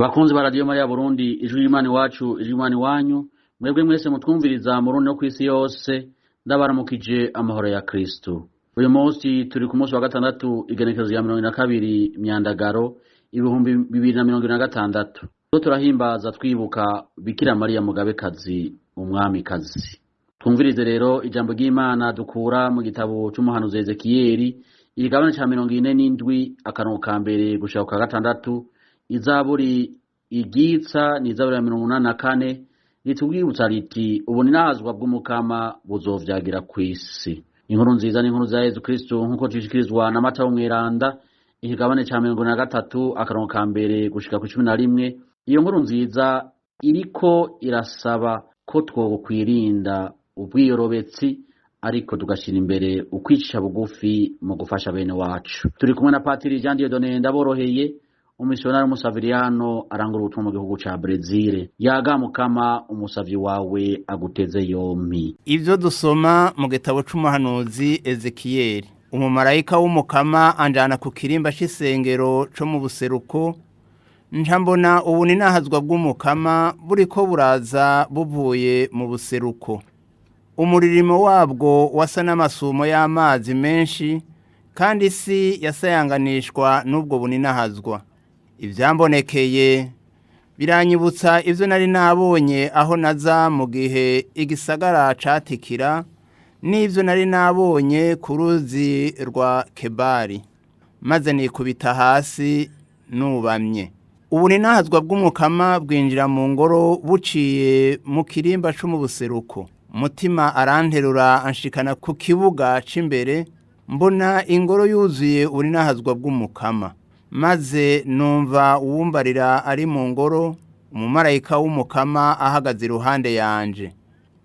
Bakunzi ba Radio Maria Burundi, ijwi ry'Imana iwacu, ijwi ry'Imana iwanyu, mwebwe mwese mutwumviriza mu Burundi no kw'isi yose, ndabaramukije amahoro ya Kristo. Uyu munsi turi ku munsi wa gatandatu igenekerezo ya 22 Myandagaro 2026. Turahimbaza twibuka Bikira Mariya Mugabekazi, umwamikazi. Twumvirize rero ijambo ry'Imana dukura mu gitabo c'umuhanuzi Ezekiyeli, igabane ca 47 akarongo ka mbere gushika ku gatandatu. Izaburi igitsa ni izaburi ya 84 litubwibutsa riti ubu ninahazwa bw'umukama buzovyagira kw'isi. Inkuru nziza n'inkuru za Yezu Kristo nkuko tushikirizwa na Matayo Mweranda, ikigabane ca 43 akarongo ka mbere gushika ku 11. Iyo nkuru nziza iriko irasaba ko twokwirinda ubwiyorobetsi, ariko tugashira imbere ukwicisha bugufi mu gufasha bene wacu. Turi kumwe na Patiri Jean Dieudonné Ndaboroheye, umisionari umusaviriano arangura ubutumwa mu gihugu ca Brezil. Yaga mukama umusavyi wawe aguteze yompi. Ivyo dusoma mu gitabo c'umuhanuzi Ezekiyeli. Umumarayika w'umukama anjana ku kirimba c'isengero co mu buseruko, njambona ubu ninahazwa bw'umukama buriko buraza buvuye mu buseruko. Umuririmo wabwo wasa n'amasumo y'amazi menshi, kandi isi yasayanganishwa n'ubwo buninahazwa. Ivyambonekeye biranyibutsa ivyo nari nabonye aho naza mu gihe igisagara catikira, n'ivyo nari nabonye ku ruzi rwa Kebari, maze nikubita hasi nubamye. Ubu ninahazwa bw'umukama bwinjira mu ngoro buciye mu kirimba co mu buseruko. Mutima aranterura anshikana ku kibuga c'imbere, mbona ingoro yuzuye ubuninahazwa bw'umukama. Maze numva uwumbarira ari mu ngoro, umumarayika w'umukama ahagaze iruhande yanje.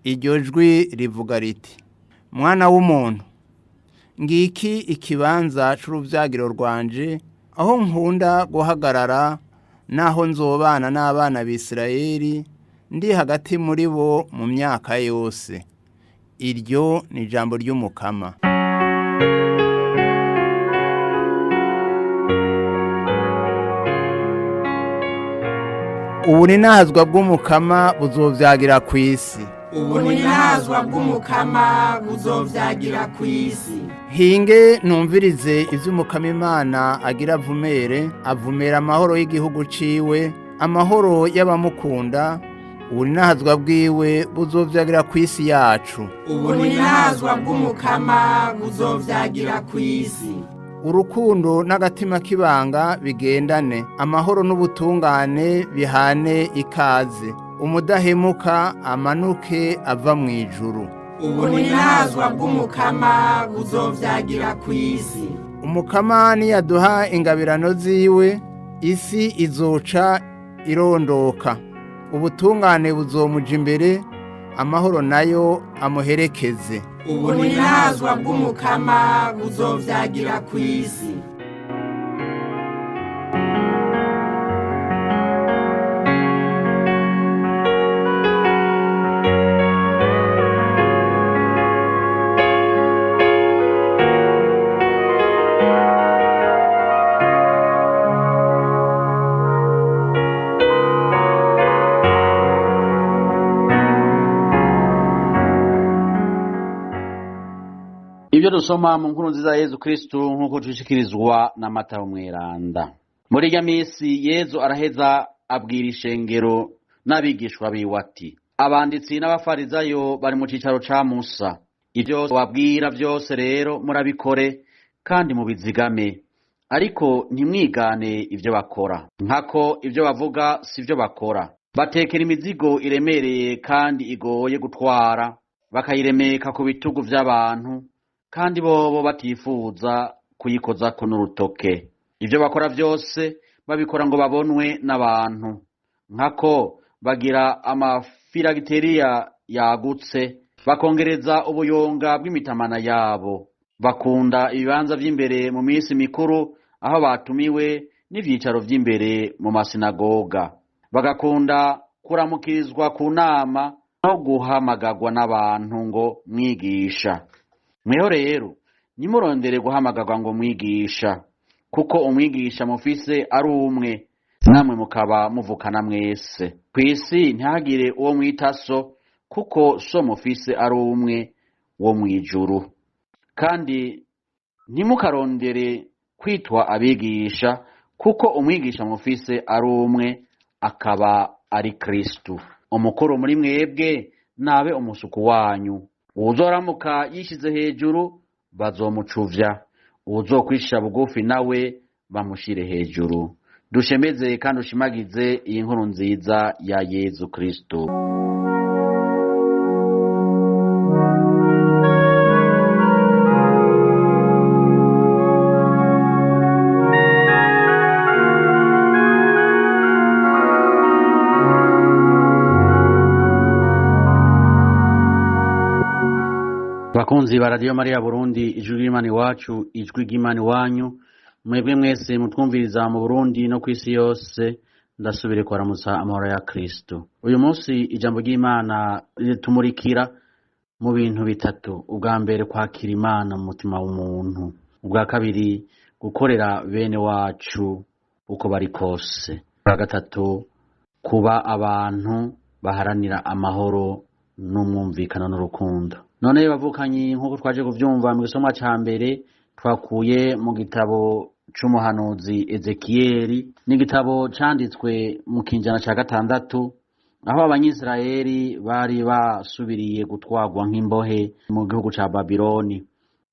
Iryo jwi rivuga riti, mwana w'umuntu, ngiki ikibanza c'uruvyagiro rwanje, aho nkunda guhagarara, naho nzobana n'abana b'Isirayeli, ndi hagati muri bo mu myaka yose. Iryo ni ijambo ry'umukama. Ubu ninahazwa bw'umukama buzovyagira kw'isi. Ubu ninahazwa bw'umukama buzovyagira kw'isi. Hinge numvirize ivy'umukama Imana agira avumera amahoro y'igihugu ciwe, amahoro y'abamukunda. Ubu ninahazwa bwiwe buzovyagira kw'isi yacu. Ubu ninahazwa bw'umukama buzovyagira kw'isi. Urukundo n'agatima k'ibanga bigendane, amahoro n'ubutungane bihane ikaze, umudahemuka amanuke ava mu ijuru. Ubu ninahazwa bw'umukama buzovyagira kw'isi. Umukama niyaduha ingabirano ziwe, isi izoca irondoka, ubutungane buzomuja imbere, amahoro nayo amuherekeze. Ubu ninahazwa bw'umukama buzovyagira kw'isi. Ibyo dusoma mu nkuru nziza Yezu Kristo nkuko tushikirizwa na Matayo Mweranda. Muri ya misi Yezu araheza abwira ishengero n'abigishwa biwe ati, abanditsi n'abafarizayo bari mu cicaro ca Musa. Ibyo wabwira byose rero murabikore kandi mubizigame, ariko ntimwigane ivyo bakora, nkako ivyo bavuga sivyo bakora. Batekera imizigo iremereye kandi igoye gutwara, bakayiremeka ku bitugu vy'abantu, kandi bobo batifuza kuyikozako n'urutoke. Ivyo bakora vyose babikora ngo babonwe n'abantu, nkako bagira amafiragiteriya yagutse, bakongereza ubuyonga bw'imitamana yabo. Bakunda ibibanza vy'imbere mu minsi mikuru, aho batumiwe n'ivyicaro vy'imbere mu masinagoga. Bagakunda kuramukirizwa ku nama no guhamagagwa n'abantu ngo mwigisha. Mweho rero nimurondere guhamagarwa ngo mwigisha, kuko umwigisha mufise ari umwe, namwe mukaba muvukana mwese. Kw'isi ntihagire uwo mwita so, kuko so mufise ari umwe wo mw'ijuru. Kandi ntimukarondere kwitwa abigisha, kuko umwigisha mufise ari umwe, akaba ari Kristo. Umukuru muri mwebwe nabe umusuku wanyu. Uwuzoramuka yishize hejuru bazomucuvya, uwuzokwisha bugufi nawe bamushire hejuru. Dushemeze kandi ushimagize iyi nkuru nziza ya Yezu Kristo. Bakunzi ba Radio Maria Burundi, ijwi ry'Imana iwacu, ijwi ry'Imana iwanyu, mwebwe mwese mutwumviriza mu Burundi no kw'isi yose, ndasubire kubaramutsa amahoro ya Kristo. Uyu munsi ijambo ry'Imana ritumurikira mu bintu bitatu. Ubwa mbere, kwakira Imana mu mutima w'umuntu. Ubwa kabiri, gukorera bene wacu uko bari kose. Ubwa gatatu, kuba abantu baharanira amahoro n'umwumvikano n'urukundo. None bavukanyi, nk'uko twaje kuvyumva mu gisomwa ca mbere, twakuye mu gitabo c'umuhanuzi Ezekiyeli, n'igitabo canditswe mu kinjana ca 6, aho abanyisirayeli bari basubiriye gutwagwa nk'imbohe mu gihugu ca Babiloni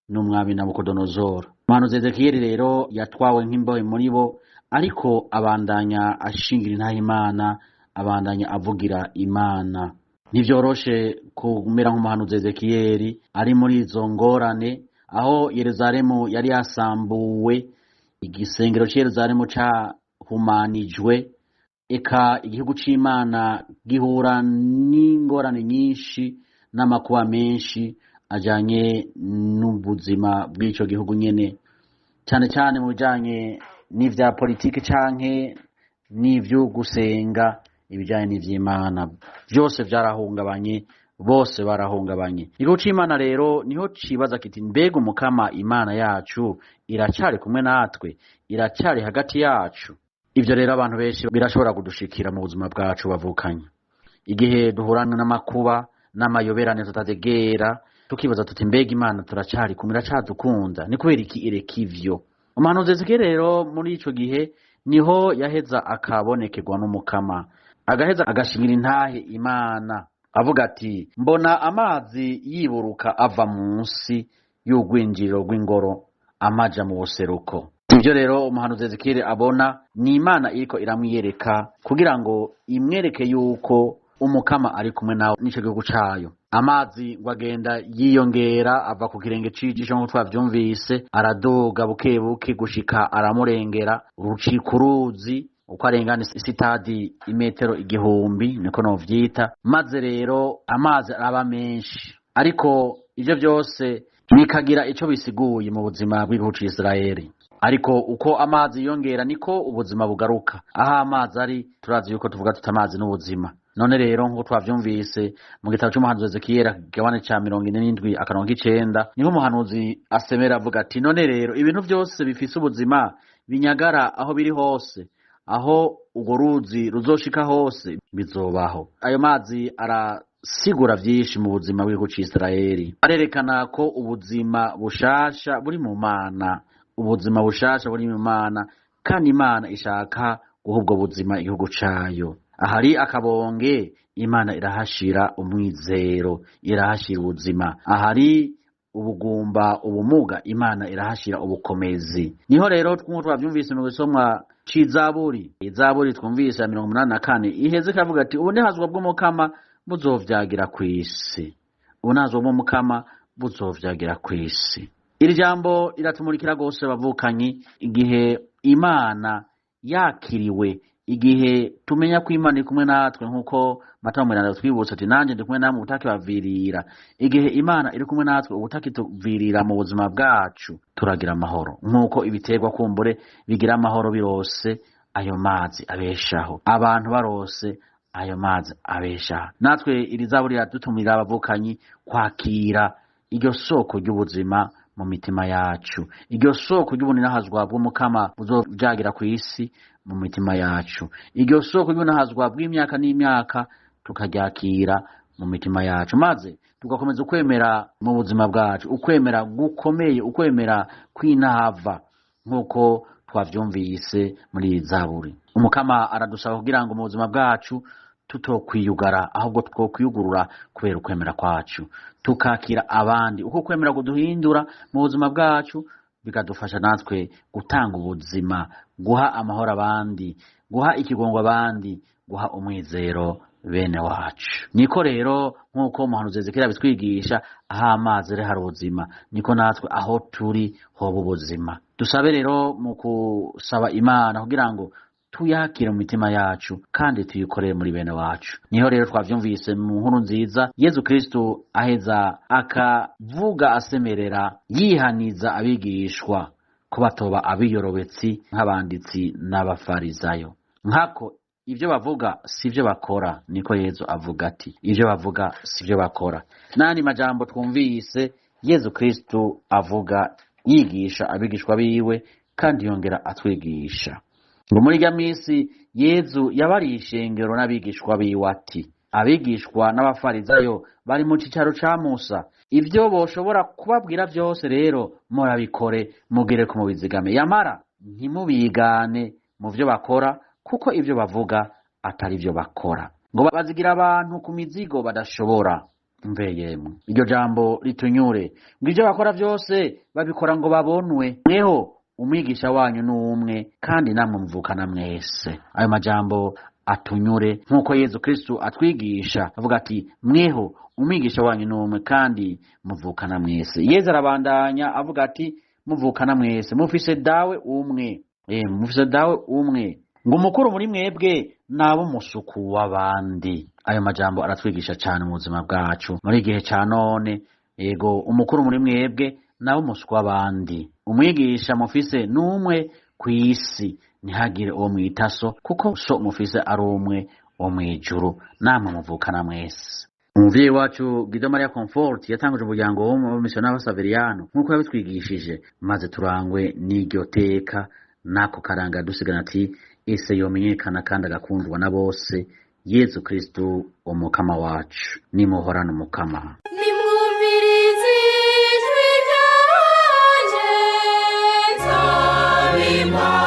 n'umwami Nabukodonozoro. Umuhanuzi Ezekiyeli rero yatwawe nk'imbohe muri bo, ariko abandanya ashingira intahe Imana, abandanya avugira Imana. Ntivyoroshe kumera nk'umuhanuzi Ezekiyeli ari muri izo ngorane, aho Yerusalemu yari yasambuwe, igisengero c'Yerusalemu cahumanijwe, eka igihugu c'Imana gihura n'ingorane nyinshi n'amakuba menshi ajanye n'ubuzima bw'ico gihugu nyene, cane cane mu bijanye n'ivya politiki canke n'ivyo gusenga. Ibijanye n'ivy'Imana vyose vyarahungabanye, bose barahungabanye. Igihugu c'Imana rero niho cibaza kiti, mbega umukama Imana yacu iracari kumwe natwe, iracari hagati yacu? Ivyo rero abantu benshi birashobora kudushikira mu buzima bwacu bavukanye, igihe duhurana n'amakuba n'amayoberane tutategera, tukibaza tuti mbega Imana turacari kumwe, iracadukunda, ni kubera iki ireka ivyo? Umuhanuzi Ezekiyeli rero muri ico gihe niho yaheza akabonekerwa n'umukama, agaheza agashingira intahe Imana, avuga ati, mbona amazi yiburuka ava munsi y'urwinjiriro rw'ingoro amaja mu buseruko. Ivyo rero umuhanuzi Ezekiyeli abona ni Imana iriko iramwiyereka kugira ngo imwereke yuko umukama ari kumwe nawe n'ico gihugu cayo. Amazi ngo agenda yiyongera ava ku kirenge c'ijisho nk'uko twavyumvise, araduga buke buke gushika aramurengera, rucika uruzi uko arengana isitadi imetero 1000, niko novyita. Maze rero amazi araba menshi, ariko ivyo byose bikagira ico bisiguye mu buzima bw'igihugu c'Isirayeli. Ariko uko amazi yongera niko ubuzima bugaruka. Aho amazi ari, turazi yuko tuvuga tuti amazi n'ubuzima. None rero nk'uko twavyumvise mu gitabo c'umuhanuzi Ezekiyeli kigabane ca 47:9, niho umuhanuzi asemera avuga ati, none rero ibintu byose bifise ubuzima binyagara aho biri hose, aho urwo ruzi ruzoshika hose bizobaho. Ayo mazi arasigura vyinshi mu buzima bw'igihugu c'Isirayeli. Arerekana ko ubuzima bushasha buri mu Mana, ubuzima bushasha buri mu Mana, kandi Imana ishaka guha ubwo buzima igihugu cayo. Ahari akabonge, Imana irahashira umwizero, irahashira ubuzima. Ahari ubugumba, ubumuga, Imana irahashira ubukomezi. Niho rero twumva twavyumvise mu gisomwa c'Izaburi. Izaburi twumvise ya 84 iheze kavuga ati, ubunehazwa bw'umukama buzovyagira kw'isi, ubunehazwa bw'umukama buzovyagira kw'isi. Iri jambo iratumurikira gose bavukanyi, igihe Imana yakiriwe, igihe tumenya ko Imana iri kumwe natwe, nk'uko Matayo 10 twibutsa ati, nanje ndi kumwe namwe ubutakibavirira. Igihe Imana iri kumwe natwe ubutakituvirira mu buzima bwacu, turagira amahoro, nk'uko ibiterwa kumbure bigira amahoro birose ayo mazi abeshaho, abantu barose ayo mazi abeshaho. Natwe iri zaburi yadutumira abavukanyi kwakira iryo soko ry'ubuzima mu mitima yacu. Iryo soko ry'ubunahazwa bw'umukama buzojagira ku isi mu mitima yacu. Iryo soko ry'ubunahazwa bw'imyaka n'imyaka tukaryakira mu mitima yacu, maze tugakomeza ukwemera mu buzima bwacu, ukwemera gukomeye, ukwemera kwinahava nk'uko twavyumvise muri Zaburi. Umukama aradusaba kugira ngo mu buzima bwacu tutokwiyugara, ahubwo twokwiyugurura kubera ukwemera kwacu, tukakira abandi. Uko kwemera kuduhindura mu buzima bwacu bikadufasha natwe gutanga ubuzima, guha amahoro abandi, guha ikigongo abandi, guha umwizero bene wacu. Niko rero nk'uko umuhanuzi Ezekiel bitwigisha, aho amazi ari hari ubuzima, niko natwe aho turi hoba ubuzima. Dusabe rero mu kusaba Imana kugira ngo tuyakire mu mitima yacu kandi tuyikorere muri bene wacu. Niho rero twavyumvise mu nkuru nziza Yezu Kristo aheza akavuga asemerera yihaniza abigishwa ko batoba abiyorobetsi nk'abanditsi n'abafarizayo. Nkako ivyo bavuga sivyo bakora, niko Yezu avuga ati ivyo bavuga sivyo bakora. Nani majambo twumvise Yezu Kristo avuga yigisha abigishwa biwe kandi yongera atwigisha. Ngo muri ya misi Yezu yabari ishengero n'abigishwa biwe ati, abigishwa n'abafarizayo bari mu cicaro ca Musa, ivyo boshobora kubabwira vyose rero murabikore mugere ku mubizigame, yamara ntimubigane mu vyo bakora, kuko ivyo bavuga atari vyo bakora. Ngo bazigira abantu ku mizigo badashobora. Mve yemwe, iryo jambo ritunyure. Ngo ivyo bakora vyose babikora ngo babonwe. Mweho umwigisha wanyu n'umwe kandi namwe muvukana mwese. Ayo majambo atunyure nk'uko Yezu Kristo atwigisha avuga ati mweho umwigisha wanyu n'umwe kandi muvukana mwese. Yezu arabandanya avuga ati muvukana mwese, mufise dawe umwe. Mufise dawe umwe. Ngo umukuru muri mwebwe nabo musuku w'abandi. Ayo majambo aratwigisha cyane mu buzima bwacu muri gihe ca none. Yego, umukuru muri mwebwe nabo musuku w'abandi. Umwigisha mufise n'umwe kw'isi, ntihagire uwo mwitaso, kuko so mufise ari umwe wo mw'ijuru, namwe muvukana mwese. Umuvyeyi wacu Guido Maria Comfort yatanguje umuryango wo mu missionnaire w'Abasaveriyano nk'uko yabitwigishije, maze turangwe n'iryo teka nako karanga dusigana ati ese yomenyekana kandi agakundwa na bose, Yezu Kristo umukama wacu. Nimuhorane umukama. Nimwumvirize ijwi ryanje, nzabimba